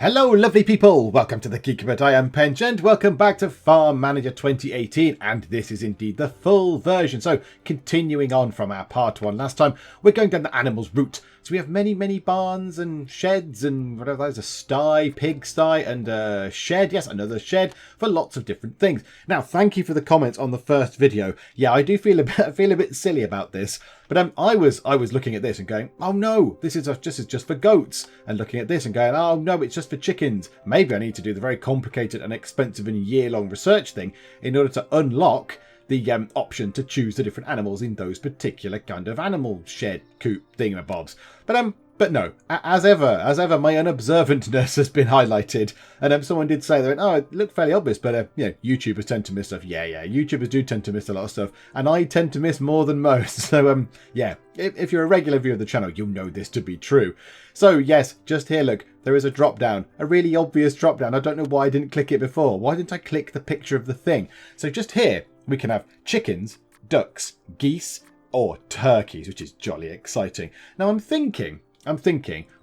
Hello lovely people, welcome to the Geek, I am Penge and welcome back to Farm Manager 2018, and this is indeed the full version. So continuing on from our part 1 last time, we're going down the animals route. So we have many barns and sheds and whatever that is, a sty, pig sty and a shed, yes, another shed for lots of different things. Now thank you for the comments on the first video. Yeah, I do feel a bit silly about this. But I was looking at this and going, oh no, this is just for goats, and looking at this and going, oh no, it's just for chickens. Maybe I need to do the very complicated and expensive and year-long research thing in order to unlock the option to choose the different animals in those particular kind of animal shed, coop, thingamabobs. But no, as ever, my unobservantness has been highlighted. And someone did say, they went, oh, it looked fairly obvious, but YouTubers tend to miss stuff. Yeah, YouTubers do tend to miss a lot of stuff, and I tend to miss more than most. So, yeah, if you're a regular viewer of the channel, you'll know this to be true. So, yes, just here, look, there is a drop-down, a really obvious drop-down. I don't know why I didn't click it before. Why didn't I click the picture of the thing? So just here, we can have chickens, ducks, geese, or turkeys, which is jolly exciting. Now, I'm thinking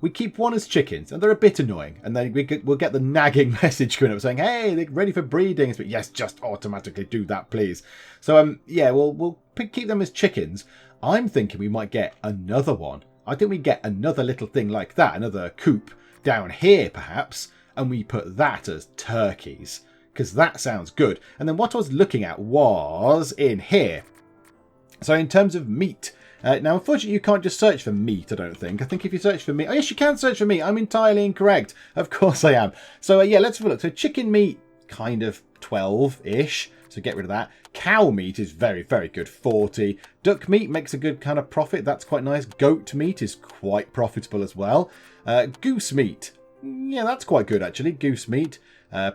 we keep one as chickens, and they're a bit annoying, and then we'll get the nagging message coming up saying, hey, they're ready for breeding. But yes, just automatically do that, please. So yeah, we'll keep them as chickens. I'm thinking we might get another one. I think we get another little thing like that, another coop down here perhaps, and we put that as turkeys, because that sounds good. And then what I was looking at was in here. So in terms of meat, now, unfortunately, you can't just search for meat, I don't think. I think if you search for meat... Oh, yes, you can search for meat. I'm entirely incorrect. Of course I am. So, yeah, let's have a look. So, chicken meat, kind of 12-ish. So, get rid of that. Cow meat is very, very good, 40. Duck meat makes a good kind of profit. That's quite nice. Goat meat is quite profitable as well. Goose meat. Yeah, that's quite good, actually. Goose meat.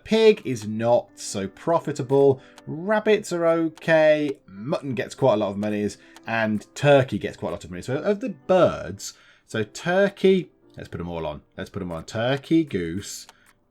Pig is not so profitable. Rabbits are okay. Mutton gets quite a lot of monies. And turkey gets quite a lot of money. So of the birds, so turkey, let's put them all on. Let's put them on. Turkey, goose,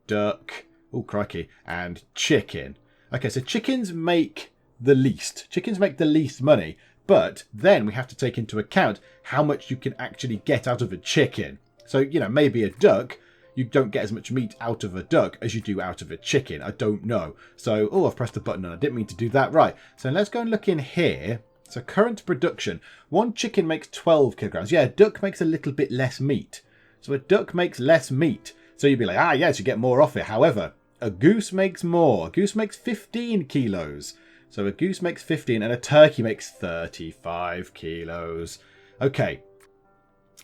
duck, oh crikey, and chicken. Okay, so chickens make the least. Chickens make the least money. But then we have to take into account how much you can actually get out of a chicken. So, maybe a duck, you don't get as much meat out of a duck as you do out of a chicken. I don't know. So, oh, I've pressed the button and I didn't mean to do that. Right, so let's go and look in here. So current production, one chicken makes 12 kilograms. Yeah, a duck makes a little bit less meat. So a duck makes less meat. So you'd be like, yes, you get more off it. However, a goose makes more. A goose makes 15 kilos. So a goose makes 15 and a turkey makes 35 kilos. Okay,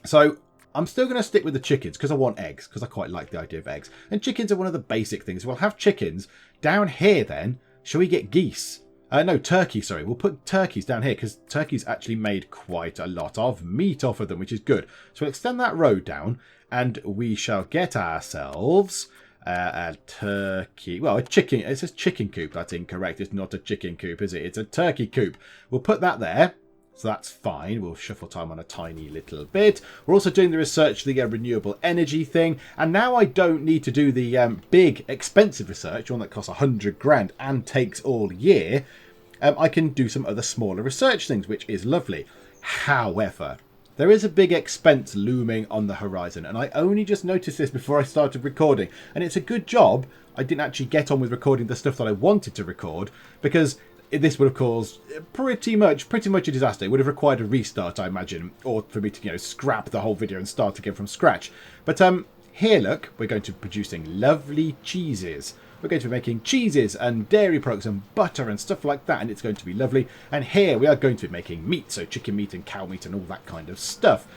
so I'm still going to stick with the chickens because I want eggs, because I quite like the idea of eggs. And chickens are one of the basic things. We'll have chickens. Down here then, shall we get geese? No, turkey, sorry. We'll put turkeys down here because turkeys actually made quite a lot of meat off of them, which is good. So we'll extend that road down and we shall get ourselves a turkey. Well, a chicken. It says chicken coop. That's incorrect. It's not a chicken coop, is it? It's a turkey coop. We'll put that there. So that's fine. We'll shuffle time on a tiny little bit. We're also doing the research for the renewable energy thing. And now I don't need to do the big, expensive research, one that costs 100 grand and takes all year. I can do some other smaller research things, which is lovely. However, there is a big expense looming on the horizon. And I only just noticed this before I started recording. And it's a good job I didn't actually get on with recording the stuff that I wanted to record, because this would have caused pretty much a disaster. It would have required a restart, I imagine, or for me to scrap the whole video and start again from scratch. But here, look, we're going to be producing lovely cheeses. We're going to be making cheeses and dairy products and butter and stuff like that, and it's going to be lovely. And here we are going to be making meat, so chicken meat and cow meat and all that kind of stuff.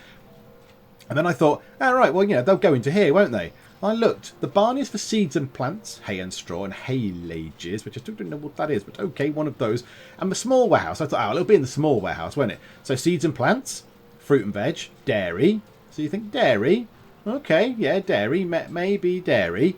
And then I thought, all right, well, they'll go into here, won't they? I looked. The barn is for seeds and plants, hay and straw, and haylages, which I still don't know what that is, but okay, one of those. And the small warehouse, I thought, it'll be in the small warehouse, won't it? So seeds and plants, fruit and veg, dairy. So you think dairy? Okay, yeah, dairy, maybe dairy.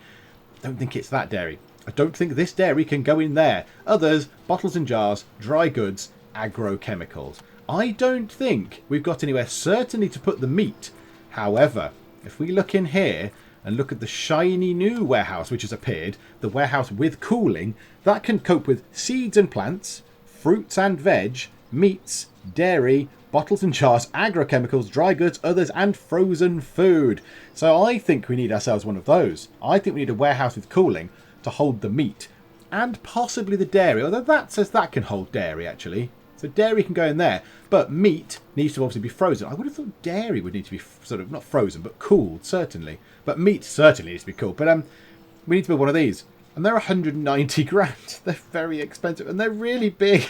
Don't think it's that dairy. I don't think this dairy can go in there. Others, bottles and jars, dry goods, agrochemicals. I don't think we've got anywhere certainly to put the meat. However, if we look in here and look at the shiny new warehouse which has appeared, the warehouse with cooling, that can cope with seeds and plants, fruits and veg, meats, dairy, bottles and jars, agrochemicals, dry goods, others, and frozen food. So I think we need ourselves one of those. I think we need a warehouse with cooling to hold the meat and possibly the dairy, although that says that can hold dairy actually. So dairy can go in there, but meat needs to obviously be frozen. I would have thought dairy would need to be sort of not frozen but cooled, certainly. But meat certainly needs to be cooled. But we need to build one of these. And they're 190 grand. They're very expensive and they're really big.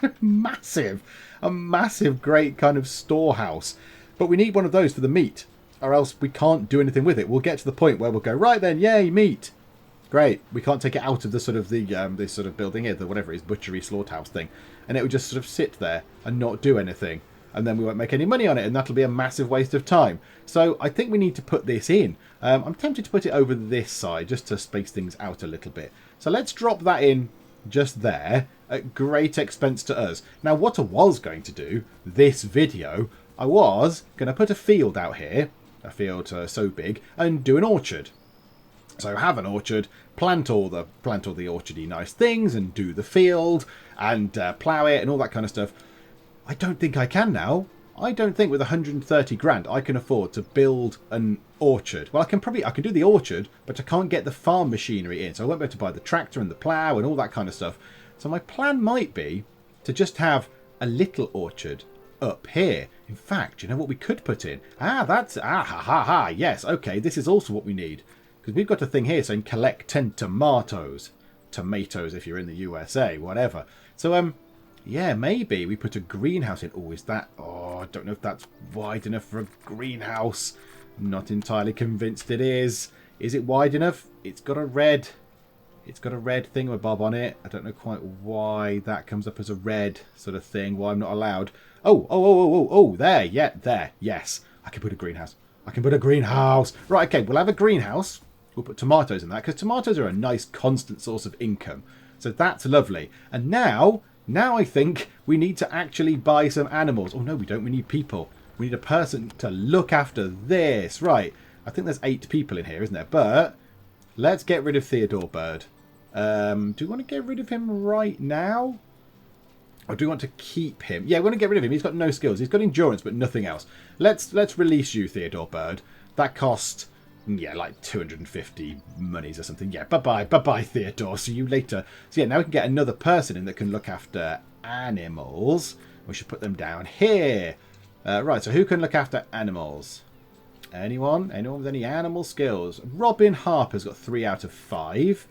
They're massive. A massive, great kind of storehouse. But we need one of those for the meat, or else we can't do anything with it. We'll get to the point where we'll go, right then, yay, meat. Great. We can't take it out of the sort of this sort of building here, the whatever it is, butchery, slaughterhouse thing. And it would just sort of sit there and not do anything. And then we won't make any money on it, and that'll be a massive waste of time. So I think we need to put this in. I'm tempted to put it over this side just to space things out a little bit. So let's drop that in just there at great expense to us. Now what I was going to do this video, I was going to put a field out here, a field so big, and do an orchard. So have an orchard, plant all the orchardy nice things, and do the field and plough it and all that kind of stuff. I don't think I can now. I don't think with 130 grand I can afford to build an orchard. Well, I can do the orchard, but I can't get the farm machinery in. So I won't be able to buy the tractor and the plough and all that kind of stuff. So my plan might be to just have a little orchard up here. In fact, you know what we could put in? Yes, okay, this is also what we need. Because we've got a thing here saying collect 10 tomatoes. Tomatoes if you're in the USA, whatever. So, yeah, maybe we put a greenhouse in. Oh, is that... Oh, I don't know if that's wide enough for a greenhouse. I'm not entirely convinced it is. Is it wide enough? It's got a red... It's got a red thingamabob on it. I don't know quite why that comes up as a red sort of thing. Why I'm not allowed. Oh, there. Yeah, there. Yes. I can put a greenhouse. I can put a greenhouse. Right, okay, we'll have a greenhouse. We'll put tomatoes in that because tomatoes are a nice constant source of income. So that's lovely. And now I think we need to actually buy some animals. Oh, no, we don't. We need people. We need a person to look after this. Right. I think there's 8 people in here, isn't there? But let's get rid of Theodore Bird. Do we want to get rid of him right now? Or do we want to keep him? Yeah, we want to get rid of him. He's got no skills. He's got endurance, but nothing else. Let's release you, Theodore Bird. That cost... Yeah, like 250 monies or something. Yeah, bye-bye. Bye-bye, Theodore. See you later. So yeah, now we can get another person in that can look after animals. We should put them down here. Right, so who can look after animals? Anyone? Anyone with any animal skills? Robin Harper's got 3 out of 5.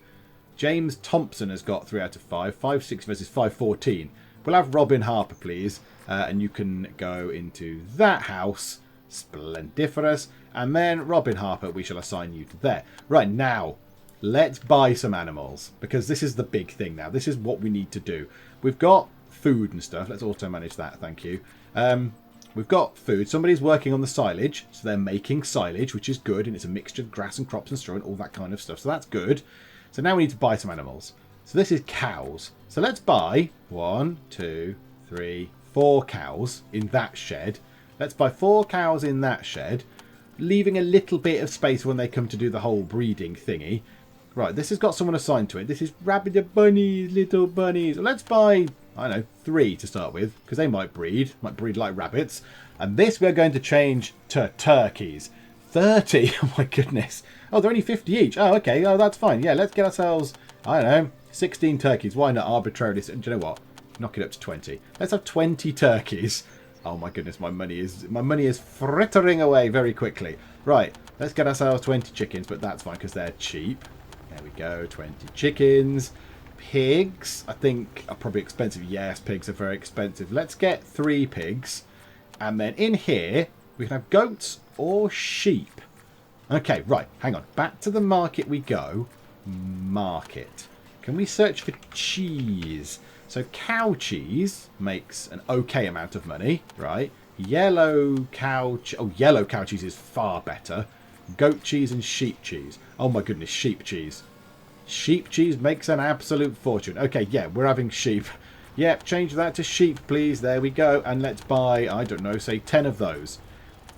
James Thompson has got 3 out of 5. 5-6 versus 5-14. We'll have Robin Harper, please. And you can go into that house. Splendiferous. And then Robin Harper, we shall assign you to there. Right, now, let's buy some animals. Because this is the big thing now. This is what we need to do. We've got food and stuff. Let's auto-manage that, thank you. We've got food. Somebody's working on the silage. So they're making silage, which is good. And it's a mixture of grass and crops and straw and all that kind of stuff. So that's good. So now we need to buy some animals. So this is cows. So let's buy 1, 2, 3, 4 cows in that shed. Let's buy 4 cows in that shed. Leaving a little bit of space when they come to do the whole breeding thingy. Right, this has got someone assigned to it. This is rabbit bunnies, little bunnies. Let's buy, I don't know, 3 to start with. Because they might breed like rabbits. And this we're going to change to turkeys. 30, oh my goodness. Oh, they're only 50 each. Oh, okay, oh, that's fine. Yeah, let's get ourselves, I don't know, 16 turkeys. Why not arbitrarily? Do you know what? Knock it up to 20. Let's have 20 turkeys. Oh my goodness, my money is frittering away very quickly. Right, let's get ourselves 20 chickens, but that's fine because they're cheap. There we go, 20 chickens. Pigs, I think, are probably expensive. Yes, pigs are very expensive. Let's get 3 pigs. And then in here, we can have goats or sheep. Okay, right, hang on. Back to the market we go. Market. Can we search for cheese? So cow cheese makes an okay amount of money, right? Yellow cow cheese is far better. Goat cheese and sheep cheese. Oh my goodness, sheep cheese. Sheep cheese makes an absolute fortune. Okay, yeah, we're having sheep. Yep, change that to sheep, please. There we go. And let's buy, I don't know, say 10 of those.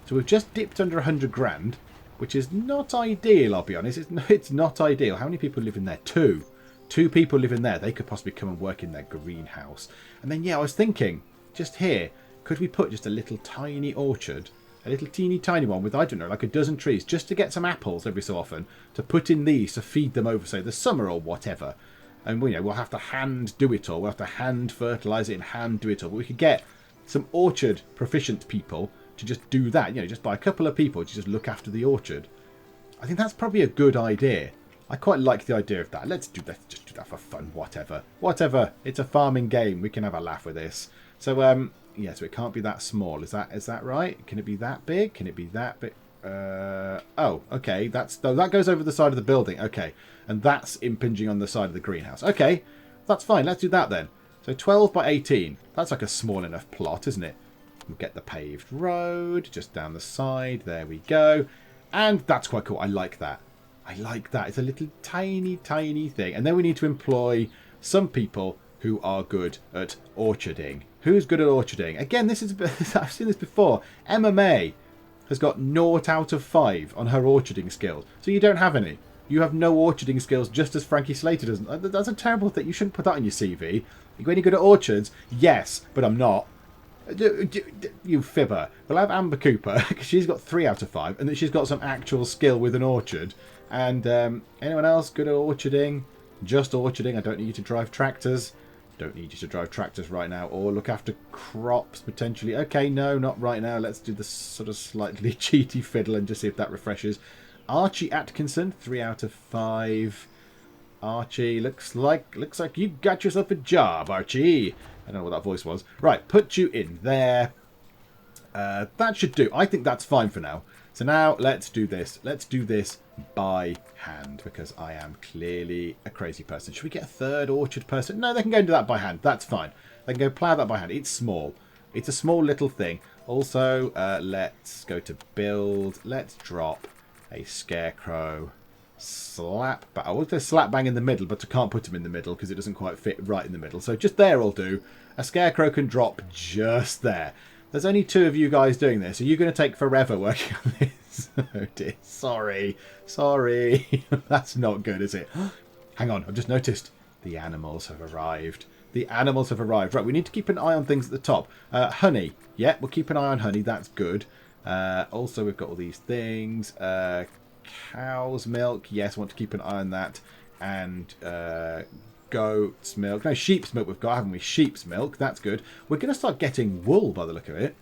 So we've just dipped under 100 grand, which is not ideal, I'll be honest. It's not ideal. How many people live in there? 2. 2 people live in there. They could possibly come and work in their greenhouse. And then, yeah, I was thinking, just here, could we put just a little tiny orchard, a little teeny tiny one with, I don't know, like a dozen trees, just to get some apples every so often, to put in these to feed them over, say, the summer or whatever. And we'll have to hand do it all. We'll have to hand fertilise it and hand do it all. But we could get some orchard proficient people to just do that. Just by a couple of people to just look after the orchard. I think that's probably a good idea. I quite like the idea of that. Let's do that. Just do that for fun. Whatever. Whatever. It's a farming game. We can have a laugh with this. So, yeah, so it can't be that small. Is that right? Can it be that big? Can it be that big? Oh, okay. That goes over the side of the building. Okay. And that's impinging on the side of the greenhouse. Okay. That's fine. Let's do that then. So 12 by 18. That's like a small enough plot, isn't it? We'll get the paved road just down the side. There we go. And that's quite cool. I like that. I like that. It's a little tiny, tiny thing. And then we need to employ some people who are good at orcharding. Who's good at orcharding? Again, this is I've seen this before. MMA has got 0 out of 5 on her orcharding skills. So you don't have any. You have no orcharding skills, just as Frankie Slater doesn't. That's a terrible thing. You shouldn't put that on your CV. You're any good at orchards? Yes, but I'm not. You fibber. We'll have Amber Cooper, because she's got 3 out of 5, and that she's got some actual skill with an orchard. And anyone else good at orcharding? Just orcharding. I don't need you to drive tractors. Don't need you to drive tractors right now, or look after crops potentially. Okay, no, not right now. Let's do the sort of slightly cheaty fiddle and just see if that refreshes. Archie Atkinson, 3 out of 5. Archie, looks like you got yourself a job, Archie. I don't know what that voice was. Right, put you in there. That should do. I think that's fine for now. So now let's do this. Let's do this by hand, because I am clearly a crazy person. Should we get a third orchard person? No, they can go and do that by hand. That's fine. They can go plough that by hand. It's small. It's a small little thing. Also, let's go to build. Let's drop a scarecrow I would say slap bang in the middle, but I can't put him in the middle because it doesn't quite fit right in the middle. So just there will do. A scarecrow can drop just there. There's only 2 of you guys doing this. Are you going to take forever working on this? Oh dear. Sorry. That's not good, is it? Hang on. I've just noticed the animals have arrived. The animals have arrived. Right, we need to keep an eye on things at the top. Honey. Yeah, we'll keep an eye on honey. That's good. Also, we've got all these things. Cow's milk. Yes, I want to keep an eye on that. And goat's milk. No, sheep's milk we've got, haven't we? Sheep's milk. That's good. We're going to start getting wool by the look of it.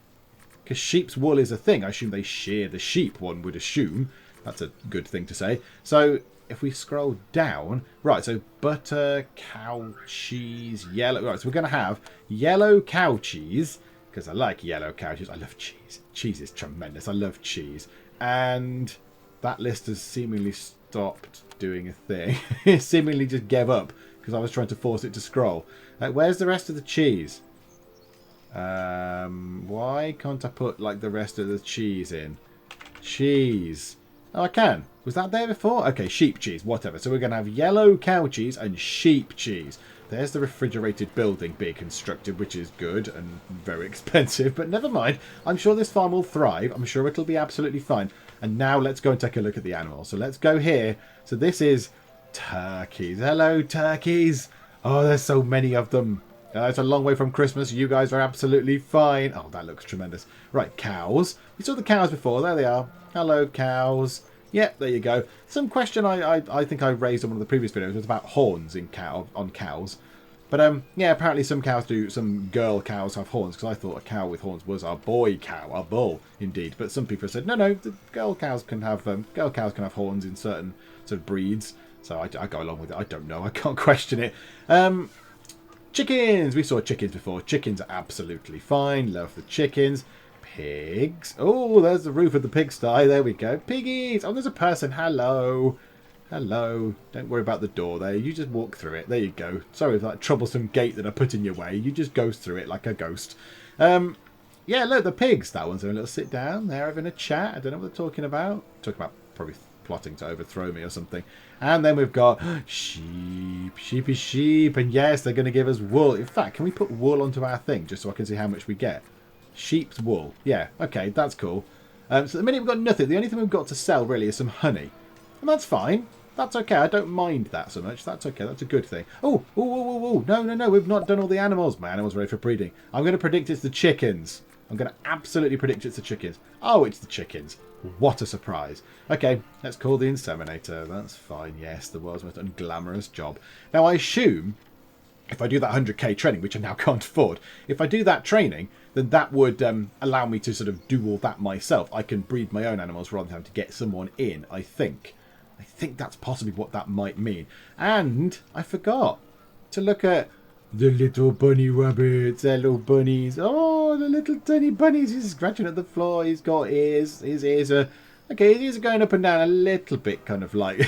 Because sheep's wool is a thing. I assume they shear the sheep, one would assume. That's a good thing to say. So, if we scroll down... Right, so butter, cow cheese, yellow... Right, so we're going to have yellow cow cheese. Because I like yellow cow cheese. I love cheese. Cheese is tremendous. I love cheese. And... that list has seemingly stopped doing a thing. It seemingly just gave up because I was trying to force it to scroll. Where's the rest of the cheese? Why can't I put like the rest of the cheese in? Cheese. Oh, I can. Was that there before? Okay, sheep cheese, whatever. So we're going to have yellow cow cheese and sheep cheese. There's the refrigerated building being constructed, which is good and very expensive. But never mind. I'm sure this farm will thrive. I'm sure it'll be absolutely fine. And now let's go and take a look at the animals. So let's go here. So this is turkeys. Hello, turkeys. Oh, there's so many of them. It's a long way from Christmas. You guys are absolutely fine. Oh, that looks tremendous. Right, cows. We saw the cows before. There they are. Hello, cows. Yep, there you go. Some question I think I raised on one of the previous videos was about horns on cows. But yeah, apparently some girl cows have horns, because I thought a cow with horns was a boy cow, a bull, indeed. But some people said no, the girl cows can have horns in certain sort of breeds. So I go along with it. I don't know. I can't question it. Chickens. We saw chickens before. Chickens are absolutely fine. Love the chickens. Pigs. Oh, there's the roof of the pigsty. There we go. Piggies. Oh, there's a person. Hello. Hello. Don't worry about the door there. You just walk through it. There you go. Sorry for that troublesome gate that I put in your way. You just go through it like a ghost. Yeah, look, the pigs. That one's having a little sit down. They're having a chat. I don't know what they're talking about. Talking about probably plotting to overthrow me or something. And then we've got sheep. Sheepy sheep. And yes, they're going to give us wool. In fact, can we put wool onto our thing just so I can see how much we get? Sheep's wool. Yeah, okay, that's cool. So at the minute we've got nothing. The only thing we've got to sell really is some honey. And that's fine. That's okay. I don't mind that so much. That's okay. That's a good thing. Oh. No. We've not done all the animals. My animals are ready for breeding. I'm going to predict it's the chickens. I'm going to absolutely predict it's the chickens. Oh, it's the chickens. What a surprise. Okay, let's call the inseminator. That's fine. Yes, the world's most unglamorous job. Now, I assume if I do that 100k training, which I now can't afford, if I do that training, then that would allow me to sort of do all that myself. I can breed my own animals rather than having to get someone in, I think. I think that's possibly what that might mean. And I forgot to look at the little bunny rabbits, their little bunnies. Oh, the little tiny bunnies. He's scratching at the floor. He's got ears. His ears are... Okay, his ears are going up and down a little bit, kind of like...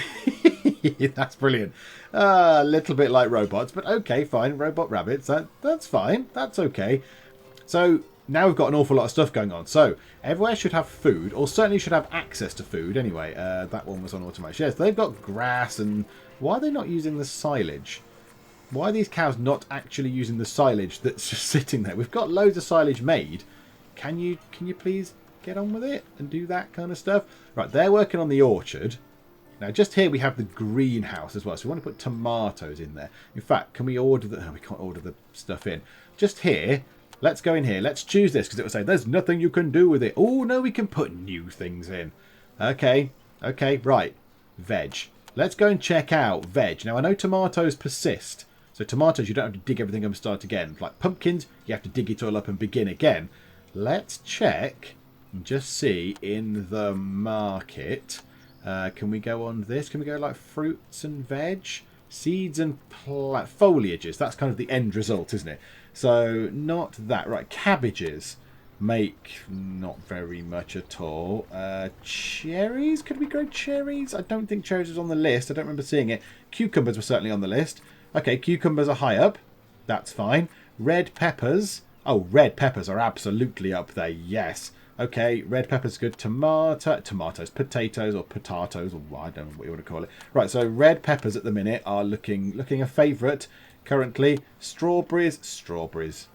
That's brilliant. A little bit like robots, but okay, fine. Robot rabbits, that's fine. That's okay. So now we've got an awful lot of stuff going on. So everywhere should have food, or certainly should have access to food anyway. That one was on automatic. Yes, they've got grass, and why are they not using the silage? Why are these cows not actually using the silage that's just sitting there? We've got loads of silage made. Can you please get on with it and do that kind of stuff? Right, they're working on the orchard. Now, just here we have the greenhouse as well. So we want to put tomatoes in there. In fact, can we order the... Oh, we can't order the stuff in. Just here, let's go in here. Let's choose this because it will say there's nothing you can do with it. Oh, no, we can put new things in. Okay, right. Veg. Let's go and check out veg. Now, I know tomatoes persist. So tomatoes, you don't have to dig everything up and start again. Like pumpkins, you have to dig it all up and begin again. Let's check and just see in the market... can we go on this? Can we go like fruits and veg? Seeds and foliages. That's kind of the end result, isn't it? So, not that. Right, cabbages make not very much at all. Cherries? Could we grow cherries? I don't think cherries was on the list. I don't remember seeing it. Cucumbers were certainly on the list. Okay, cucumbers are high up. That's fine. Red peppers. Oh, red peppers are absolutely up there. Yes. Okay, red pepper's good. Tomatoes, potatoes, or potatoes, or I don't know what you want to call it. Right, so red peppers at the minute are looking a favourite currently. Strawberries.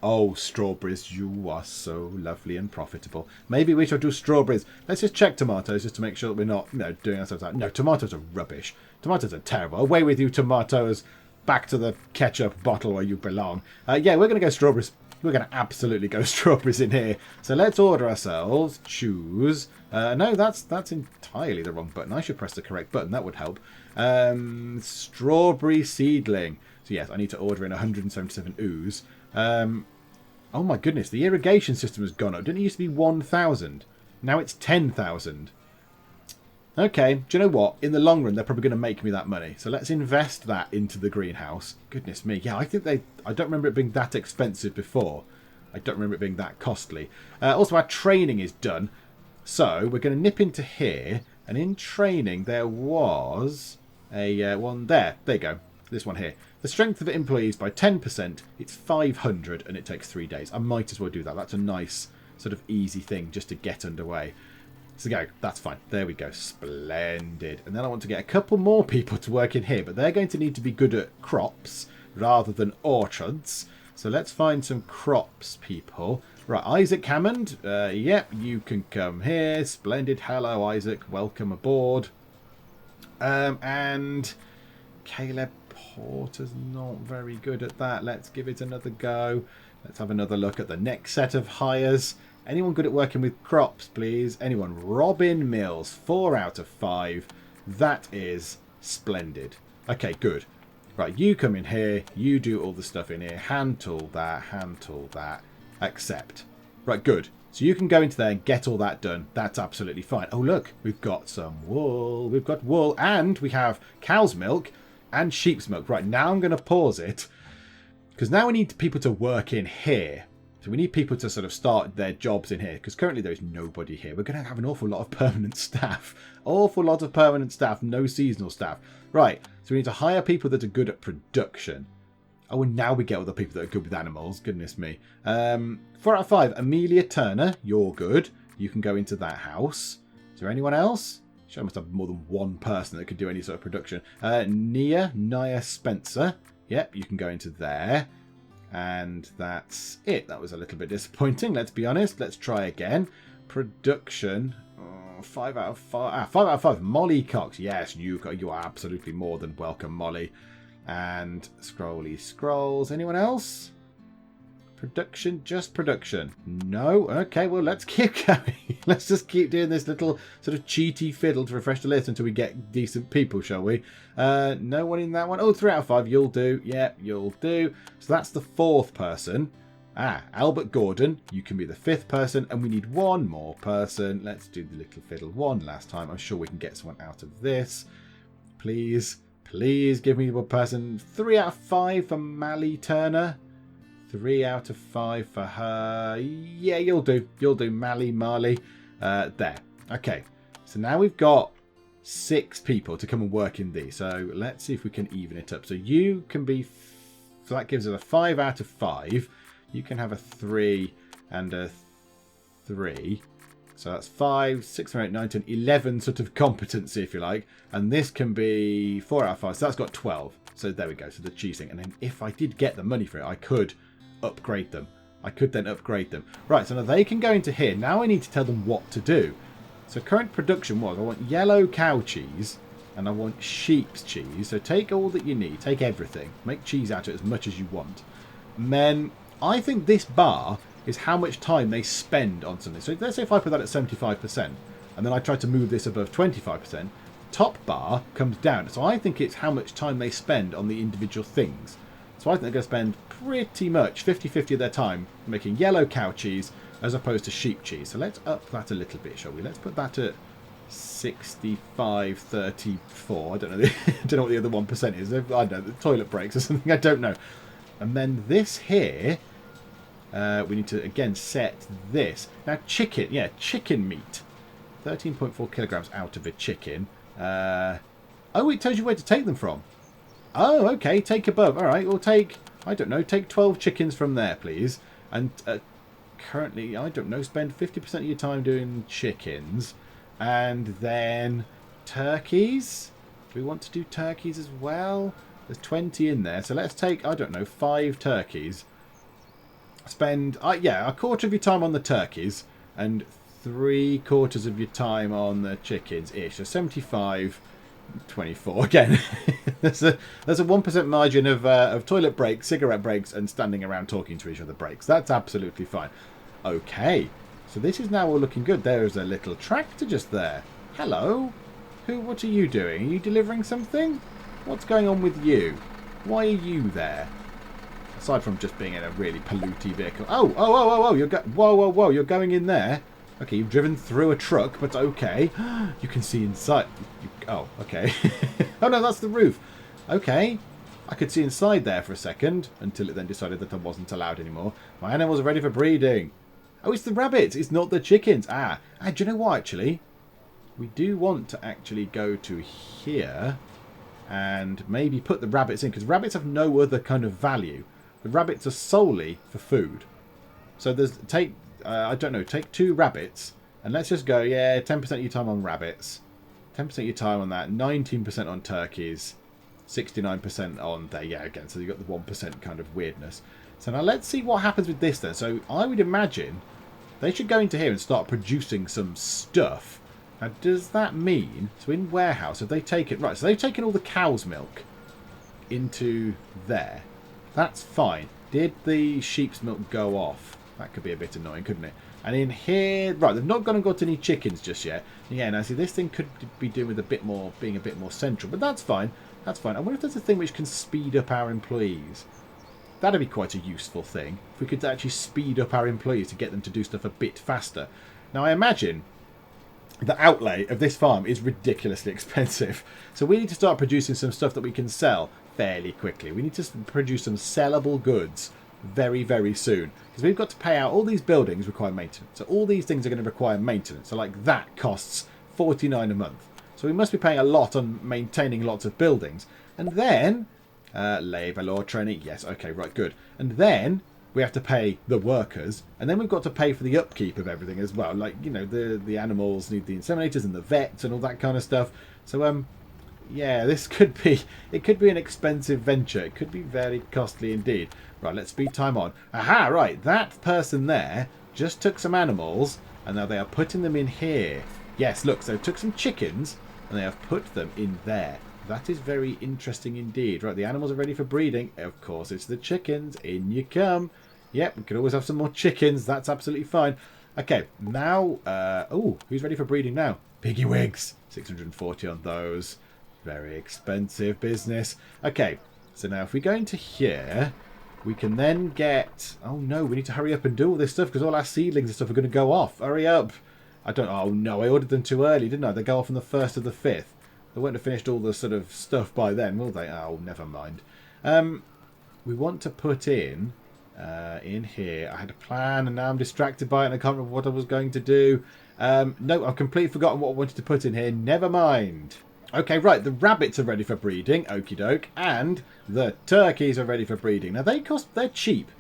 Oh, strawberries, you are so lovely and profitable. Maybe we should do strawberries. Let's just check tomatoes just to make sure that we're not, doing ourselves out. No, tomatoes are rubbish. Tomatoes are terrible. Away with you, tomatoes. Back to the ketchup bottle where you belong. Yeah, we're going to go strawberries. We're going to absolutely go strawberries in here. So let's order ourselves. Choose. No, that's entirely the wrong button. I should press the correct button. That would help. Strawberry seedling. So yes, I need to order in 177 ooze. Oh my goodness, the irrigation system has gone up. Didn't it used to be 1,000? Now it's 10,000. Okay, do you know what? In the long run, they're probably going to make me that money. So let's invest that into the greenhouse. Goodness me. Yeah, I don't remember it being that expensive before. I don't remember it being that costly. Also, our training is done. So we're going to nip into here. And in training, there was a one there. There you go. This one here. The strength of employees by 10%. It's 500 and it takes 3 days. I might as well do that. That's a nice sort of easy thing just to get underway. So go, that's fine. There we go. Splendid. And then I want to get a couple more people to work in here, but they're going to need to be good at crops rather than orchards. So let's find some crops people. Right, Isaac Hammond. Yep, you can come here. Splendid. Hello, Isaac. Welcome aboard. And Caleb Porter's not very good at that. Let's give it another go. Let's have another look at the next set of hires. Anyone good at working with crops, please? Anyone? Robin Mills, 4 out of 5. That is splendid. Okay, good. Right, you come in here. You do all the stuff in here. Hand tool that. Accept. Right, good. So you can go into there and get all that done. That's absolutely fine. Oh, look. We've got some wool. We've got wool. And we have cow's milk and sheep's milk. Right, now I'm going to pause it. Because now we need people to work in here. So we need people to sort of start their jobs in here, because currently there is nobody here. We're going to have an awful lot of permanent staff. Awful lot of permanent staff, no seasonal staff. Right, so we need to hire people that are good at production. Oh, and now we get all the people that are good with animals. Goodness me. 4 out of 5. Amelia Turner, you're good. You can go into that house. Is there anyone else? Sure, I must have more than one person that could do any sort of production. Nia Spencer. Yep, you can go into there. And that's it. That was a little bit disappointing, let's be honest. Let's try again. Production. 5 out of 5. 5 out of 5. Molly Cox. Yes, you are absolutely more than welcome, Molly. And scrolly scrolls. Anyone else? Production, just production. No? Okay, well, let's keep going. Let's just keep doing this little sort of cheaty fiddle to refresh the list until we get decent people, shall we? No one in that one. Oh, 3 out of 5. You'll do. Yeah, you'll do. So that's the 4th person. Albert Gordon, you can be the 5th person, and we need one more person. Let's do the little fiddle one last time. I'm sure we can get someone out of this. Please, please give me one person. 3 out of 5 for Mally Turner. 3 out of 5 for her. Yeah, you'll do. You'll do, Marley. There. Okay. So now we've got 6 people to come and work in these. So let's see if we can even it up. So you can be... So that gives us a 5 out of 5. You can have a 3 and a 3. So that's 5, 6, 7, 8, 9, 10, 11 sort of competency, if you like. And this can be 4 out of 5. So that's got 12. So there we go. So the cheating. And then if I did get the money for it, I could upgrade them. I could then upgrade them. Right, so now they can go into here. Now I need to tell them what to do. So current production was, I want yellow cow cheese and I want sheep's cheese. So take all that you need. Take everything. Make cheese out of it as much as you want. And then I think this bar is how much time they spend on something. So let's say if I put that at 75% and then I try to move this above 25%, top bar comes down. So I think it's how much time they spend on the individual things. So I think they're going to spend pretty much 50-50 of their time making yellow cow cheese as opposed to sheep cheese. So let's up that a little bit, shall we? Let's put that at 65-34. I don't know. I don't know what the other 1% is. I don't know. The toilet breaks or something. I don't know. And then this here, we need to again set this. Now chicken, yeah, chicken meat. 13.4 kilograms out of a chicken. Oh, it tells you where to take them from. Oh, okay. Take above. All right. We'll take, I don't know, take 12 chickens from there, please. And currently, I don't know, spend 50% of your time doing chickens. And then turkeys. Do we want to do turkeys as well? There's 20 in there. So let's take, I don't know, 5 turkeys. Spend, yeah, a quarter of your time on the turkeys. And 3/4 of your time on the chickens-ish. So 75... 24 again. there's a 1% margin of toilet breaks, cigarette breaks, and standing around talking to each other breaks. That's absolutely fine. Okay, so this is now all looking good. There's a little tractor just there. Hello. What are you doing? Are you delivering something? What's going on with you? Why are you there? Aside from just being in a really polluty vehicle. Oh, whoa, you're going in there. Okay, you've driven through a truck, but okay. You can see inside. Oh, okay. Oh, no, that's the roof. Okay. I could see inside there for a second, until it then decided that I wasn't allowed anymore. My animals are ready for breeding. Oh, it's the rabbits. It's not the chickens. Do you know what, actually? We do want to actually go to here and maybe put the rabbits in, because rabbits have no other kind of value. The rabbits are solely for food. So there's I don't know, take 2 rabbits, and let's just go, yeah, 10% of your time on rabbits, 10% of your time on that, 19% on turkeys, 69% on there, yeah, again, so you've got the 1% kind of weirdness. So now let's see what happens with this then. So I would imagine they should go into here and start producing some stuff. Now, does that mean, so in warehouse, have they taken, right, so they've taken all the cow's milk into there. That's fine. Did the sheep's milk go off? That could be a bit annoying, couldn't it? And in here, right, they've not gone and got any chickens just yet. Yeah, now see, this thing could be doing with a bit more, being a bit more central, but that's fine. That's fine. I wonder if there's a thing which can speed up our employees. That'd be quite a useful thing. If we could actually speed up our employees to get them to do stuff a bit faster. Now, I imagine the outlay of this farm is ridiculously expensive. So we need to start producing some stuff that we can sell fairly quickly. We need to produce some sellable goods very, very soon, because we've got to pay out all these buildings require maintenance. So all these things are going to require maintenance. So like that costs $49 a month. So we must be paying a lot on maintaining lots of buildings. And then labour law training. Yes, okay, right, good. And then we have to pay the workers, and then we've got to pay for the upkeep of everything as well. Like, you know, the animals need the inseminators and the vets and all that kind of stuff. So yeah, this could be, it could be an expensive venture. It could be very costly indeed. Right, let's speed time on. Aha, right, that person there just took some animals, and now they are putting them in here. Yes, look, so took some chickens, and they have put them in there. That is very interesting indeed. Right, the animals are ready for breeding. Of course, it's the chickens. In you come. Yep, we could always have some more chickens. That's absolutely fine. Okay, now... oh, who's ready for breeding now? Piggy wigs. 640 on those. Very expensive business. Okay, so now if we go into here, we can then get... Oh, no, we need to hurry up and do all this stuff because all our seedlings and stuff are going to go off. Hurry up. I don't... Oh, no, I ordered them too early, didn't I? They go off on the 1st of the 5th. They won't have finished all the sort of stuff by then, will they? Oh, never mind. We want to put in here. I had a plan and now I'm distracted by it and I can't remember what I was going to do. No, I've completely forgotten what I wanted to put in here. Never mind. Okay, right. The rabbits are ready for breeding. Okie doke. And the turkeys are ready for breeding. Now, they're cheap.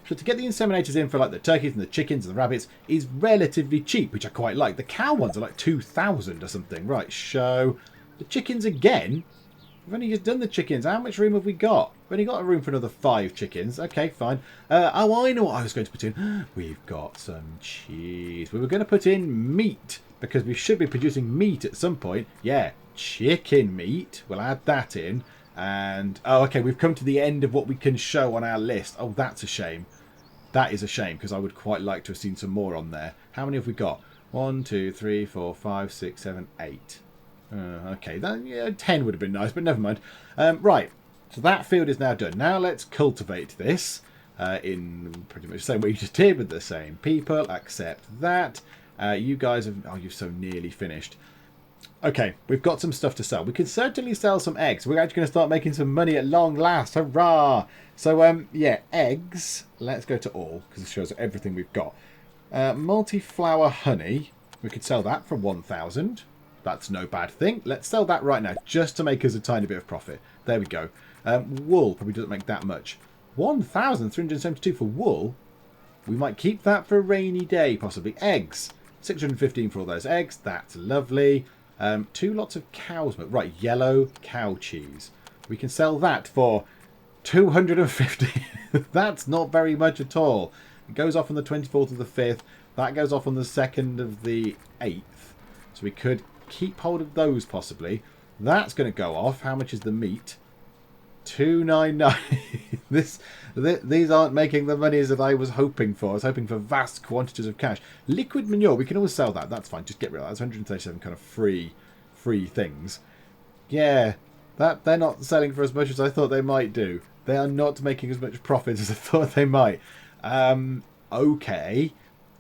So to get the inseminators in for like the turkeys and the chickens and the rabbits is relatively cheap, which I quite like. The cow ones are like 2,000 or something. Right, show the chickens again. We've only just done the chickens. How much room have we got? We've only got a room for another 5 chickens. Okay, fine. Oh, I know what I was going to put in. We've got some cheese. We were going to put in meat because we should be producing meat at some point. Yeah, chicken meat. We'll add that in. And, oh, okay, we've come to the end of what we can show on our list. Oh, that's a shame. That is a shame because I would quite like to have seen some more on there. How many have we got? 1, 2, 3, 4, 5, 6, 7, 8. Okay, that, yeah, 10 would have been nice, but never mind. Right, so that field is now done. Now let's cultivate this in pretty much the same way you just did with the same people. Accept that. You guys have... Oh, you've so nearly finished. Okay, we've got some stuff to sell. We can certainly sell some eggs. We're actually going to start making some money at long last. Hurrah! So, yeah, eggs. Let's go to all, because it shows everything we've got. Multi-flower honey. We could sell that for 1,000. That's no bad thing. Let's sell that right now, just to make us a tiny bit of profit. There we go. Wool probably doesn't make that much. 1,372 for wool. We might keep that for a rainy day, possibly. Eggs. 615 for all those eggs. That's lovely. 2 lots of cow's milk. Right, yellow cow cheese. We can sell that for 250. That's not very much at all. It goes off on the 24th of the 5th. That goes off on the 2nd of the 8th. So we could keep hold of those possibly. That's going to go off. How much is the meat? 299. These aren't making the monies that I was hoping for. I was hoping for vast quantities of cash. Liquid manure, we can always sell that. That's fine. Just get rid of that. That's 137 kind of free things. Yeah, that they're not selling for as much as I thought they might do. They are not making as much profit as I thought they might. Okay.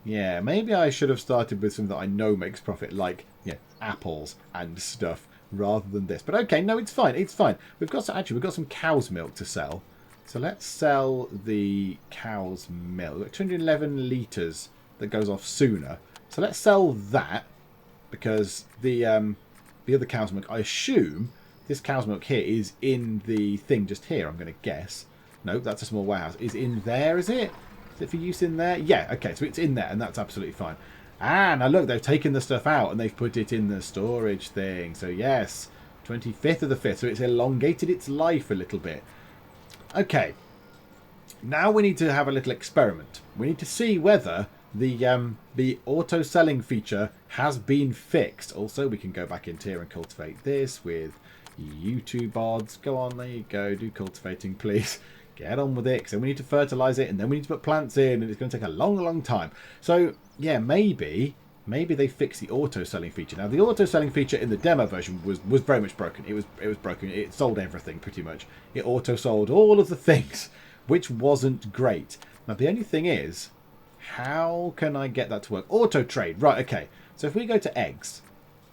Yeah, maybe I should have started with something that I know makes profit, like, yeah, apples and stuff, rather than this. But okay, no, it's fine. It's fine. We've got some cow's milk to sell. So let's sell the cow's milk. 211 litres that goes off sooner. So let's sell that because the other cow's milk, I assume this cow's milk here is in the thing just here, I'm going to guess. No, that's a small warehouse. Is in there, is it? Is it for use in there? Yeah, okay, so it's in there and that's absolutely fine. Ah, now look, they've taken the stuff out and they've put it in the storage thing. So yes, 25th of the 5th. So it's elongated its life a little bit. Okay, now we need to have a little experiment. We need to see whether the auto selling feature has been fixed. Also, we can go back into here and cultivate this with YouTube odds. Go on, there you go. Do cultivating, please. Get on with it. So we need to fertilize it and then we need to put plants in and it's going to take a long time. So yeah, maybe they fixed the auto selling feature. Now the auto selling feature in the demo version was very much broken. It was broken. It sold everything pretty much. It auto sold all of the things, which wasn't great. Now the only thing is, how can I get that to work? Auto trade. Right, okay. So if we go to eggs,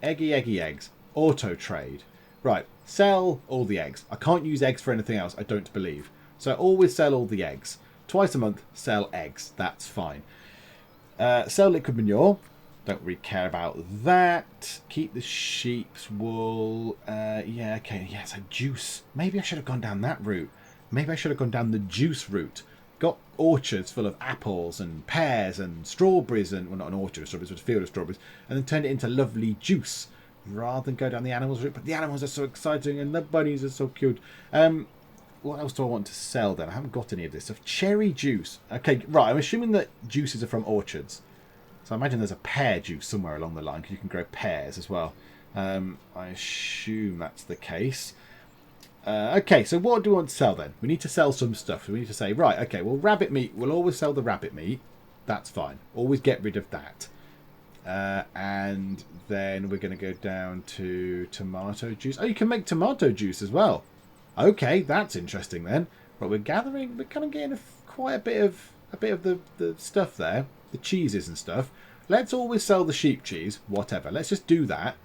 eggy eggs, auto trade. Right, sell all the eggs. I can't use eggs for anything else, I don't believe. So always sell all the eggs. Twice a month, sell eggs. That's fine. Sell liquid manure. Don't really care about that. Keep the sheep's wool. Yeah, okay. Yeah, so juice. Maybe I should have gone down that route. Maybe I should have gone down the juice route. Got orchards full of apples and pears and strawberries and... Well, not an orchard of strawberries, but a field of strawberries. And then turned it into lovely juice. Rather than go down the animals route. But the animals are so exciting and the bunnies are so cute. What else do I want to sell then? I haven't got any of this stuff. Cherry juice. Okay, right. I'm assuming that juices are from orchards. So I imagine there's a pear juice somewhere along the line because you can grow pears as well. I assume that's the case. Okay, so what do we want to sell then? We need to sell some stuff. So we need to say, right, okay, well, rabbit meat, we'll always sell the rabbit meat. That's fine. Always get rid of that. And then we're going to go down to tomato juice. Oh, you can make tomato juice as well. Okay, that's interesting then. But we're kind of getting quite a bit of the stuff there, the cheeses and stuff. Let's always sell the sheep cheese, whatever. Let's just do that.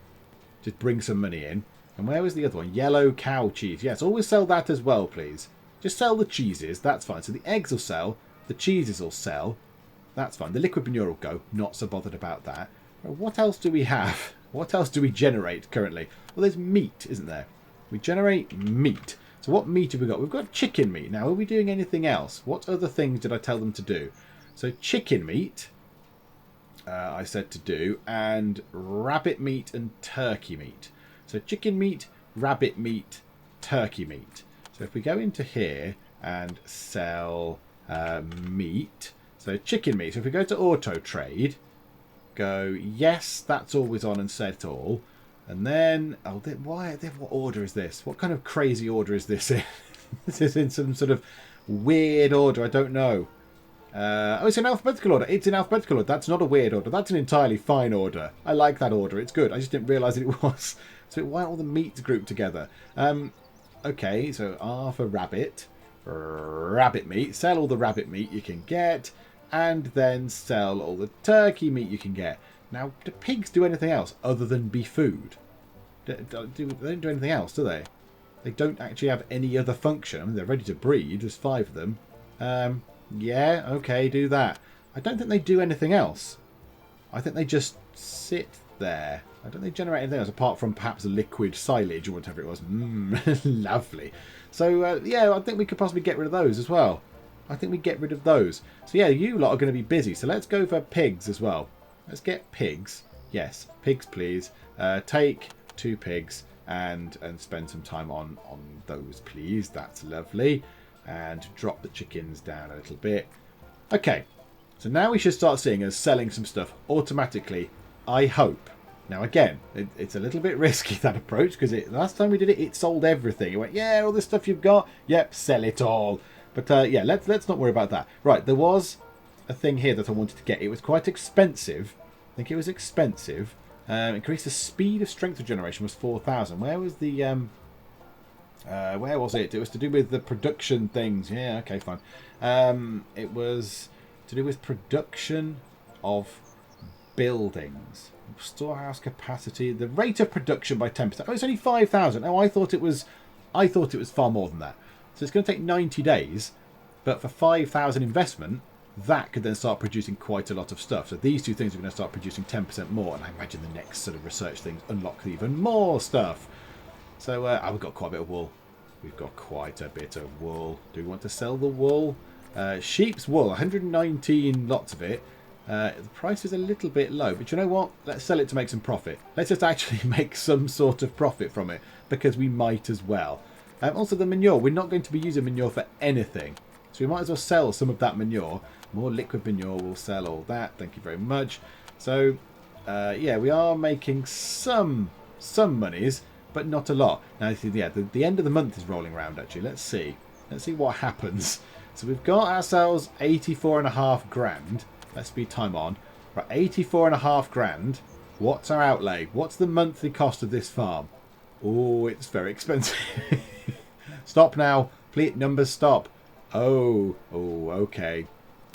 Just bring some money in. And where was the other one? Yellow cow cheese. Yes, always sell that as well, please. Just sell the cheeses. That's fine. So the eggs will sell. The cheeses will sell. That's fine. The liquid manure will go. Not so bothered about that. What else do we have? What else do we generate currently? Well, there's meat, isn't there? We generate meat. So what meat have we got? We've got chicken meat. Now, are we doing anything else? What other things did I tell them to do? So chicken meat, I said to do, and rabbit meat and turkey meat. So chicken meat, rabbit meat, turkey meat. So if we go into here and sell meat, so chicken meat. So if we go to auto trade, go yes, that's always on and set all. And then, what order is this? What kind of crazy order is this in? This is in some sort of weird order. I don't know. Oh, it's in alphabetical order. It's in alphabetical order. That's not a weird order. That's an entirely fine order. I like that order. It's good. I just didn't realise it was. So why are all the meats grouped together? Okay, so R for rabbit. Rabbit meat. Sell all the rabbit meat you can get. And then sell all the turkey meat you can get. Now, do pigs do anything else other than be food? They don't do anything else, do they? They don't actually have any other function. I mean, they're ready to breed. There's 5 of them. Yeah, okay, do that. I don't think they do anything else. I think they just sit there. I don't think they generate anything else apart from perhaps liquid silage or whatever it was. Lovely. So, yeah, I think we could possibly get rid of those as well. I think we get rid of those. So, yeah, you lot are going to be busy. So let's go for pigs as well. Let's get pigs. Yes, pigs, please. Take 2 pigs and spend some time on those, please. That's lovely. And drop the chickens down a little bit. Okay, so now we should start seeing us selling some stuff automatically, I hope. Now again, it's a little bit risky, that approach, because last time we did it, it sold everything. It went, yeah, all this stuff you've got, yep, sell it all. But yeah, let's not worry about that. Right, there was a thing here that I wanted to get. It was quite expensive. I think it was expensive. Increase the speed of strength regeneration was 4,000. Where was the... where was it? It was to do with the production things. Yeah, okay, fine. It was to do with production of buildings. Storehouse capacity. The rate of production by 10%. Oh, it's only 5,000. Oh, I thought it was far more than that. So it's going to take 90 days, but for 5,000 investment, that could then start producing quite a lot of stuff. So these 2 things are going to start producing 10% more, and I imagine the next sort of research things unlock even more stuff. So we've got quite a bit of wool. We've got quite a bit of wool. Do we want to sell the wool? Sheep's wool, 119 lots of it. The price is a little bit low, but you know what? Let's sell it to make some profit. Let's just actually make some sort of profit from it, because we might as well. Also the manure, we're not going to be using manure for anything. So we might as well sell some of that manure. More liquid manure, we'll sell all that. Thank you very much. So, yeah, we are making some monies, but not a lot. Now, yeah, the end of the month is rolling around, actually. Let's see. Let's see what happens. So we've got ourselves 84.5 grand. Let's speed time on. Right, 84.5 grand. What's our outlay? What's the monthly cost of this farm? Oh, it's very expensive. Stop now. Please, numbers, stop. Oh, okay.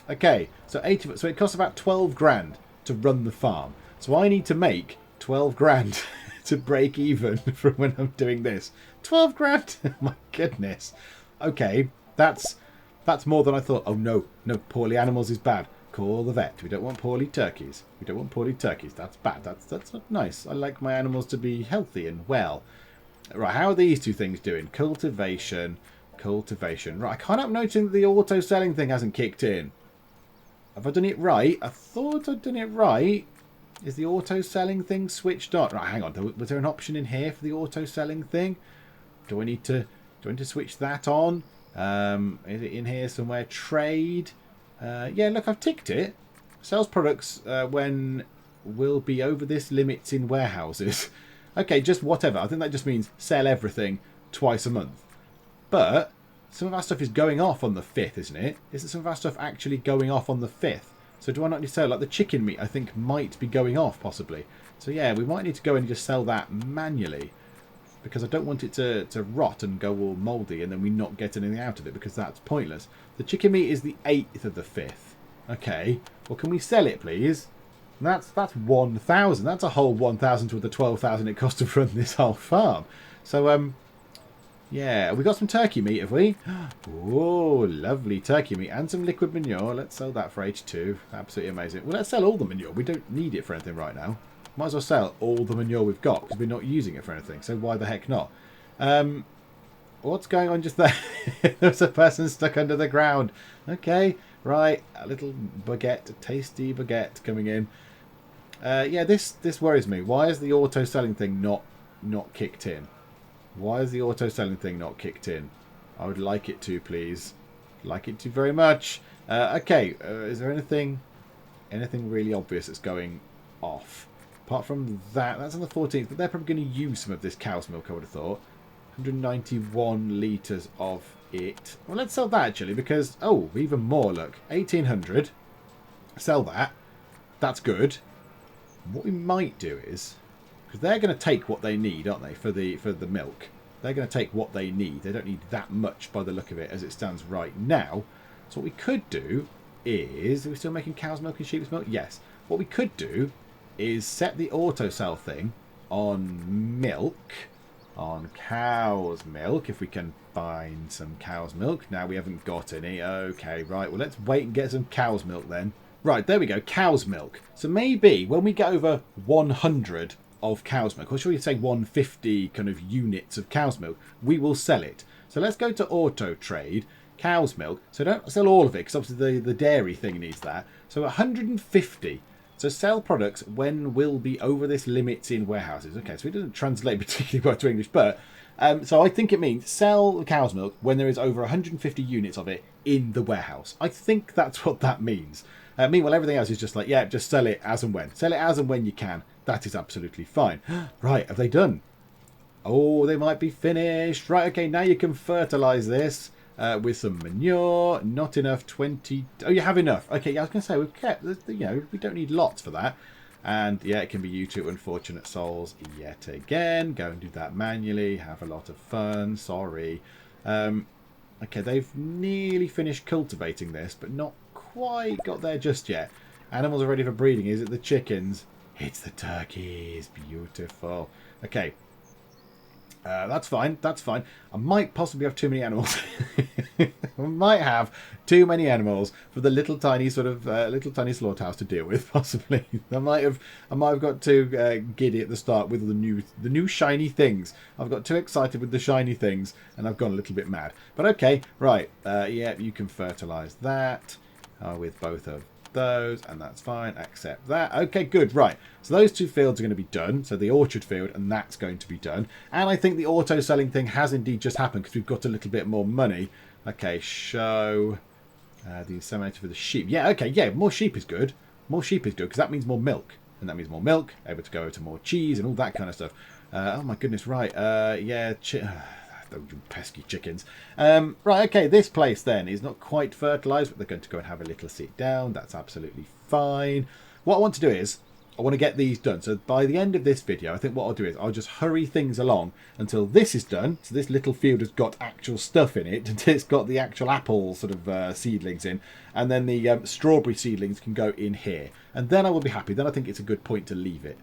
Okay, so it costs about 12 grand to run the farm. So I need to make 12 grand to break even from when I'm doing this. 12 grand? My goodness. Okay, that's more than I thought. Oh no, poorly animals is bad. Call the vet. We don't want poorly turkeys. We don't want poorly turkeys. That's bad. That's not nice. I like my animals to be healthy and well. Right, how are these 2 things doing? Cultivation. Right, I can't help noticing that the auto selling thing hasn't kicked in. Have I done it right? I thought I'd done it right. Is the auto selling thing switched on? Right, hang on. Was there an option in here for the auto selling thing? Do I need to switch that on? Is it in here somewhere? Trade. Yeah, look, I've ticked it. Sells products when will be over this limits in warehouses. Okay, just whatever. I think that just means sell everything twice a month. But some of our stuff is going off on the 5th, isn't it? Isn't some of our stuff actually going off on the 5th? So do I not need to sell? Like the chicken meat, I think, might be going off, possibly. So yeah, we might need to go in and just sell that manually. Because I don't want it to rot and go all mouldy and then we not get anything out of it, because that's pointless. The chicken meat is the 8th of the 5th. Okay, well, can we sell it, please? That's 1,000. That's a whole 1,000 to the 12,000 it cost to run this whole farm. So, yeah, we got some turkey meat, have we? Oh, lovely turkey meat and some liquid manure. Let's sell that for H2. Absolutely amazing. Well, let's sell all the manure. We don't need it for anything right now. Might as well sell all the manure we've got because we're not using it for anything. So why the heck not? What's going on just there? There's a person stuck under the ground. Okay, right. A little baguette, a tasty baguette coming in. Yeah, this worries me. Why is the auto selling thing not kicked in? Why is the auto selling thing not kicked in? I would like it to, please. Like it to very much. Okay, is there anything really obvious that's going off? Apart from that, that's on the 14th, but they're probably going to use some of this cow's milk, I would have thought. 191 litres of it. Well, let's sell that, actually, because... Oh, even more, look. 1,800. Sell that. That's good. What we might do is... Because they're going to take what they need, aren't they, for the milk. They're going to take what they need. They don't need that much by the look of it as it stands right now. So what we could do is... Are we still making cow's milk and sheep's milk? Yes. What we could do is set the auto sell thing on milk, on cow's milk, if we can find some cow's milk. Now, we haven't got any. Okay, right, well, let's wait and get some cow's milk then. Right, there we go, cow's milk. So maybe when we get over 100 of cow's milk, or should we say 150 kind of units of cow's milk, we will sell it. So let's go to auto trade, cow's milk. So don't sell all of it, because obviously the dairy thing needs that. So 150. So sell products when will be over this limit in warehouses. Okay, so it doesn't translate particularly well to English, but so I think it means sell the cow's milk when there is over 150 units of it in the warehouse. I think that's what that means. Meanwhile, everything else is just like, yeah, just sell it as and when. Sell it as and when you can. That is absolutely fine. Right, have they done? Oh, they might be finished. Right, okay, now you can fertilise this. With some manure, not enough, 20... Oh, you have enough. Okay, yeah, I was going to say, we've kept, you know, we don't need lots for that. And, yeah, it can be you two unfortunate souls yet again. Go and do that manually. Have a lot of fun. Sorry. Okay, they've nearly finished cultivating this, but not quite got there just yet. Animals are ready for breeding. Is it the chickens? It's the turkeys. Beautiful. Okay. That's fine. That's fine. I might possibly have too many animals. I might have too many animals for the little tiny sort of little tiny slaughterhouse to deal with. Possibly, I might have got too giddy at the start with the new shiny things. I've got too excited with the shiny things, and I've gone a little bit mad. But okay, right. Yeah, you can fertilise that with both of those, and that's fine. Accept that. Okay, good. Right, so those two fields are going to be done. So the orchard field, and that's going to be done. And I think the auto selling thing has indeed just happened because we've got a little bit more money. Okay, show the inseminator for the sheep. Yeah, okay, yeah, more sheep is good. More sheep is good because that means more milk, and that means more milk, able to go to more cheese and all that kind of stuff. Oh my goodness, right. Yeah, those pesky chickens. Right, okay, this place then is not quite fertilised, but they're going to go and have a little sit down. That's absolutely fine. What I want to do is, I want to get these done. So by the end of this video, I think what I'll do is I'll just hurry things along until this is done. So this little field has got actual stuff in it. And it's got the actual apple sort of seedlings in. And then the strawberry seedlings can go in here. And then I will be happy. Then I think it's a good point to leave it.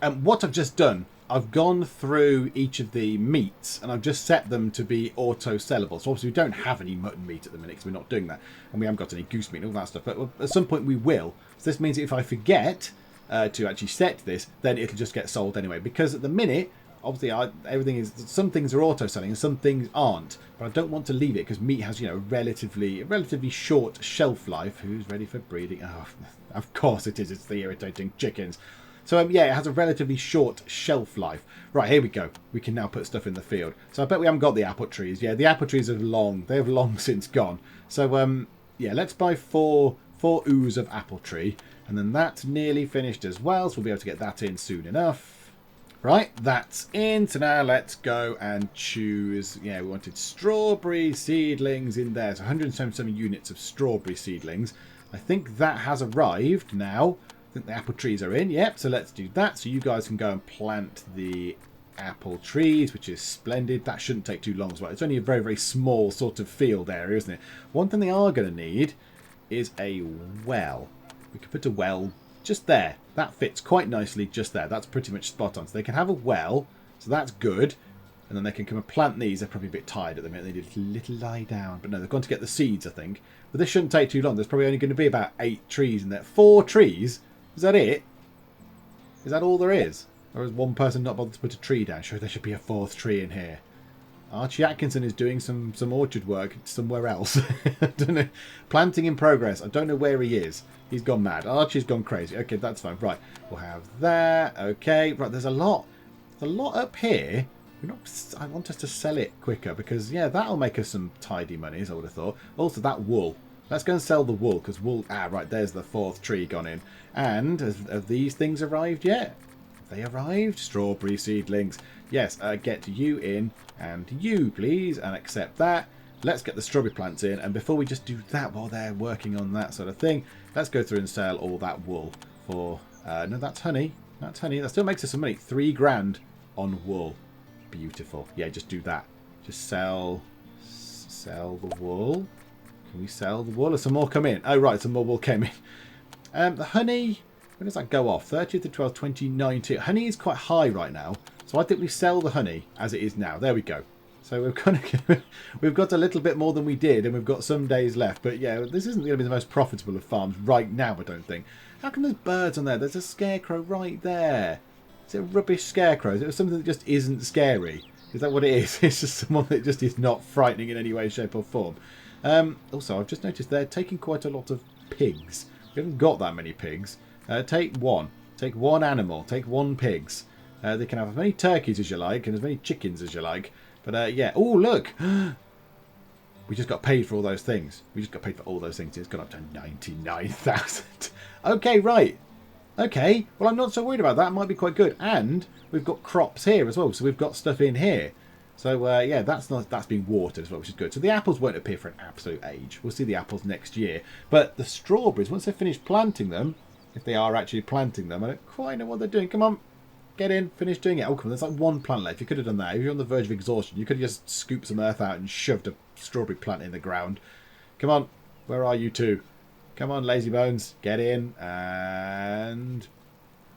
And what I've just done, I've gone through each of the meats and I've just set them to be auto-sellable. So obviously we don't have any mutton meat at the minute because we're not doing that. And we haven't got any goose meat and all that stuff. But at some point we will. So this means that if I forget to actually set this, then it'll just get sold anyway. Because at the minute, obviously everything is... Some things are auto-selling and some things aren't. But I don't want to leave it because meat has, you know, a relatively short shelf life. Who's ready for breeding? Oh, of course it is. It's the irritating chickens. So, yeah, it has a relatively short shelf life. Right, here we go. We can now put stuff in the field. So I bet we haven't got the apple trees. Yeah, the apple trees have long since gone. So, yeah, let's buy four ooze of apple tree. And then that's nearly finished as well. So we'll be able to get that in soon enough. Right, that's in. So now let's go and choose. Yeah, we wanted strawberry seedlings in there. So 177 units of strawberry seedlings. I think that has arrived now. I think the apple trees are in. Yep, so let's do that. So you guys can go and plant the apple trees, which is splendid. That shouldn't take too long as well. It's only a very, very small sort of field area, isn't it? One thing they are going to need is a well. We could put a well just there. That fits quite nicely just there. That's pretty much spot on. So they can have a well, so that's good. And then they can come and plant these. They're probably a bit tired at the minute. They did a little lie down. But no, they've gone to get the seeds, I think. But this shouldn't take too long. There's probably only going to be about 8 trees in there. 4 trees? Is that it? Is that all there is? Or has one person not bothered to put a tree down? Sure, there should be a 4th tree in here. Archie Atkinson is doing some orchard work somewhere else. I don't know. Planting in progress. I don't know where he is. He's gone mad. Archie's gone crazy. Okay, that's fine. Right, we'll have that. Okay, right. There's a lot. There's a lot up here. I want us to sell it quicker because yeah, that'll make us some tidy monies. I would have thought. Also, that wool. Let's go and sell the wool because wool. Ah, right. There's the 4th tree gone in. And have these things arrived yet? Have they arrived? Strawberry seedlings. Yes, get you in and you, please, and accept that. Let's get the strawberry plants in. And before we just do that while they're working on that sort of thing, let's go through and sell all that wool for... no, that's honey. That's honey. That still makes us some money. 3 grand on wool. Beautiful. Yeah, just do that. Just sell the wool. Can we sell the wool? Or some more come in? Oh, right, some more wool came in. The honey... When does that go off? 30th of 12th, 2019. Honey is quite high right now. So I think we sell the honey as it is now. There we go. So we've got a little bit more than we did, and we've got some days left. But yeah, this isn't going to be the most profitable of farms right now, I don't think. How come there's birds on there? There's a scarecrow right there. Is it a rubbish scarecrow? Is it something that just isn't scary? Is that what it is? It's just someone that just is not frightening in any way, shape or form. Also, I've just noticed they're taking quite a lot of pigs. We haven't got that many pigs. Take one. Take one animal. Take 1 pigs. They can have as many turkeys as you like and as many chickens as you like. But yeah. Oh, look. We just got paid for all those things. We just got paid for all those things. It's gone up to 99,000. Okay, right. Okay. Well, I'm not so worried about that. It might be quite good. And we've got crops here as well. So we've got stuff in here. So yeah, that's being watered as well, which is good. So the apples won't appear for an absolute age. We'll see the apples next year. But the strawberries, once they finish planting them, if they are actually planting them, I don't quite know what they're doing. Come on. Get in, finish doing it. Oh, come on, there's like 1 plant left. You could have done that. If you're on the verge of exhaustion, you could have just scooped some earth out and shoved a strawberry plant in the ground. Come on, where are you two? Come on, lazy bones, get in, and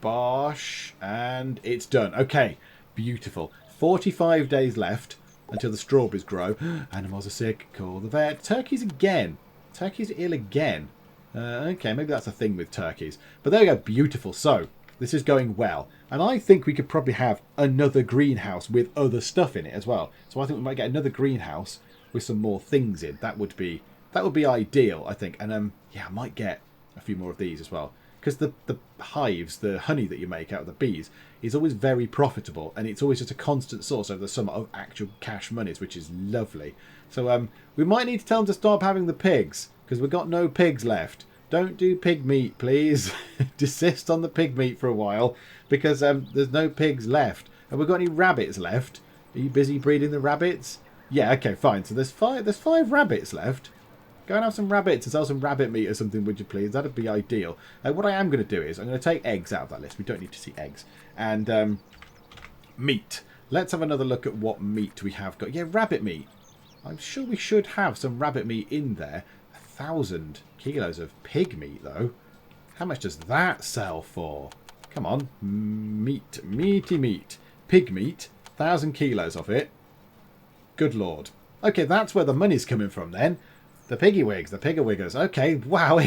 bosh, and it's done. Okay, beautiful. 45 days left until the strawberries grow. Animals are sick, call the vet. Turkeys again. Turkeys are ill again. Okay, maybe that's a thing with turkeys. But there we go, beautiful. So, this is going well. And I think we could probably have another greenhouse with other stuff in it as well. So I think we might get another greenhouse with some more things in. That would be ideal, I think. And yeah, I might get a few more of these as well. Because the hives, the honey that you make out of the bees, is always very profitable. And it's always just a constant source over the summer of actual cash monies, which is lovely. So we might need to tell them to stop having the pigs. Because we've got no pigs left. Don't do pig meat, please. Desist on the pig meat for a while. Because there's no pigs left. Have we got any rabbits left? Are you busy breeding the rabbits? Yeah, okay, fine. So there's 5 rabbits left. Go and have some rabbits and sell some rabbit meat or something, would you please? That'd be ideal. What I am going to do is I'm going to take eggs out of that list. We don't need to see eggs. And meat. Let's have another look at what meat we have got. Yeah, rabbit meat. I'm sure we should have some rabbit meat in there. 1,000 kilos of pig meat, though. How much does that sell for? Come on. Meaty meat. Pig meat. 1,000 kilos of it. Good lord. Okay, that's where the money's coming from then. The piggy wigs, the pigger-wiggers. Okay, wow.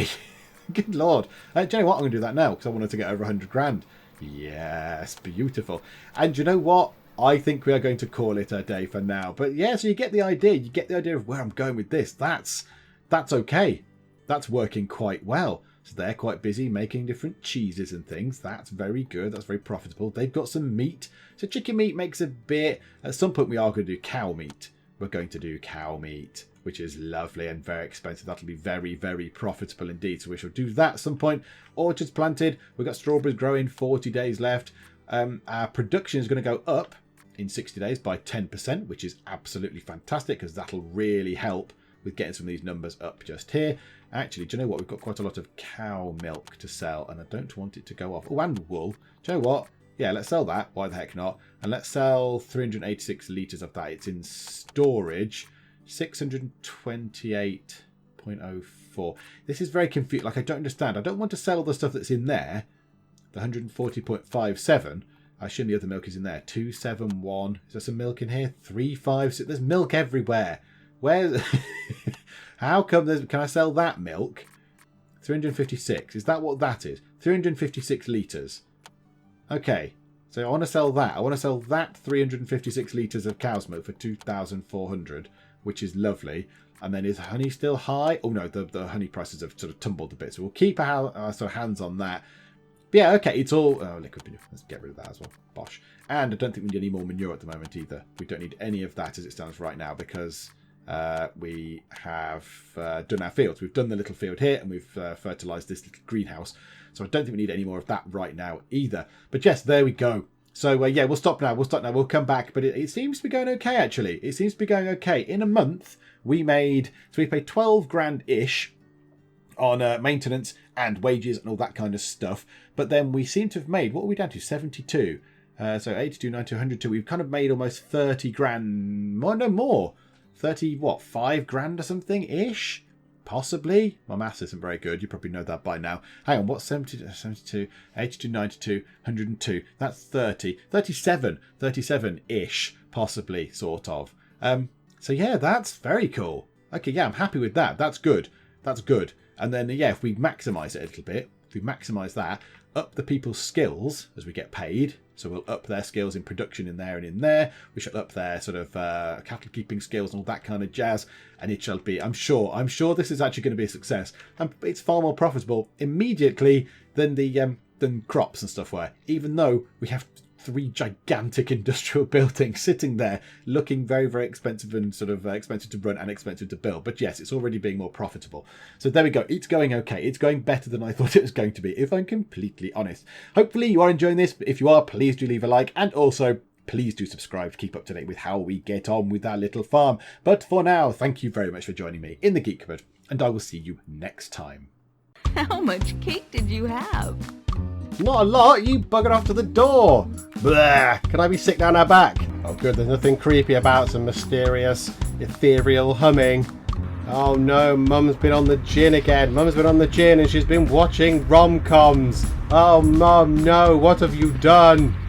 Good lord. Do you know what? I'm going to do that now because I wanted to get over 100 grand. Yes, beautiful. And do you know what? I think we are going to call it a day for now. But yeah, so you get the idea. You get the idea of where I'm going with this. That's okay. That's working quite well. So they're quite busy making different cheeses and things. That's very good. That's very profitable. They've got some meat. So chicken meat makes a bit. At some point we are going to do cow meat. We're going to do cow meat, which is lovely and very expensive. That'll be very, very profitable indeed. So we shall do that at some point. Orchards planted. We've got strawberries growing. 40 days left. Our production is going to go up in 60 days by 10%, which is absolutely fantastic because that'll really help with getting some of these numbers up just here. Actually, do you know what? We've got quite a lot of cow milk to sell, and I don't want it to go off. Oh, and wool. Do you know what? Yeah, let's sell that. Why the heck not? And let's sell 386 litres of that. It's in storage. 628.04. This is very confusing. Like, I don't understand. I don't want to sell all the stuff that's in there. The 140.57. I assume the other milk is in there. 271. Is there some milk in here? 356. There's milk everywhere. Where's... How come there's... Can I sell that milk? 356. Is that what that is? 356 litres. Okay. So I want to sell that. I want to sell that 356 litres of cow's milk for 2,400, which is lovely. And then is honey still high? Oh no, the honey prices have sort of tumbled a bit. So we'll keep our sort of hands on that. But yeah, okay, it's all... Oh, liquid manure. Let's get rid of that as well. Bosh. And I don't think we need any more manure at the moment either. We don't need any of that as it stands right now because... we have done our fields. We've done the little field here and we've fertilised this little greenhouse. So I don't think we need any more of that right now either. But yes, there we go. So yeah, we'll stop now. We'll come back. But it seems to be going okay, actually. It seems to be going okay. In a month, we paid 12 grand-ish on maintenance and wages and all that kind of stuff. But then we seem to have made, what are we down to? 72. So 82, 90, 102. We've kind of made almost 30 grand. No more. 30, what, 5 grand or something ish? Possibly. My maths isn't very good. You probably know that by now. Hang on, what's 72, 82, 92, 102? That's 30. 37 ish, possibly, sort of. So yeah, that's very cool. Okay, yeah, I'm happy with that. That's good. That's good. And then, yeah, if we maximise it a little bit, if we maximise that, up the people's skills as we get paid. So we'll up their skills in production in there and in there. We shall up their sort of cattle keeping skills and all that kind of jazz. And it shall be, I'm sure this is actually going to be a success. And it's far more profitable immediately than the than crops and stuff were. Even though we have 3 gigantic industrial buildings sitting there looking very, very expensive and sort of expensive to run and expensive to build. But yes, it's already being more profitable. So there we go. It's going okay. It's going better than I thought it was going to be, if I'm completely honest. Hopefully you are enjoying this. If you are, please do leave a like. And also, please do subscribe to keep up to date with how we get on with our little farm. But for now, thank you very much for joining me in the Geek Cupboard. And I will see you next time. How much cake did you have? Not a lot, you buggered off to the door. Blah. Can I be sick down our back? Oh good, there's nothing creepy about some mysterious, ethereal humming. Oh no, Mum's been on the gin again. Mum's been on the gin and she's been watching rom-coms. Oh Mum, no, what have you done?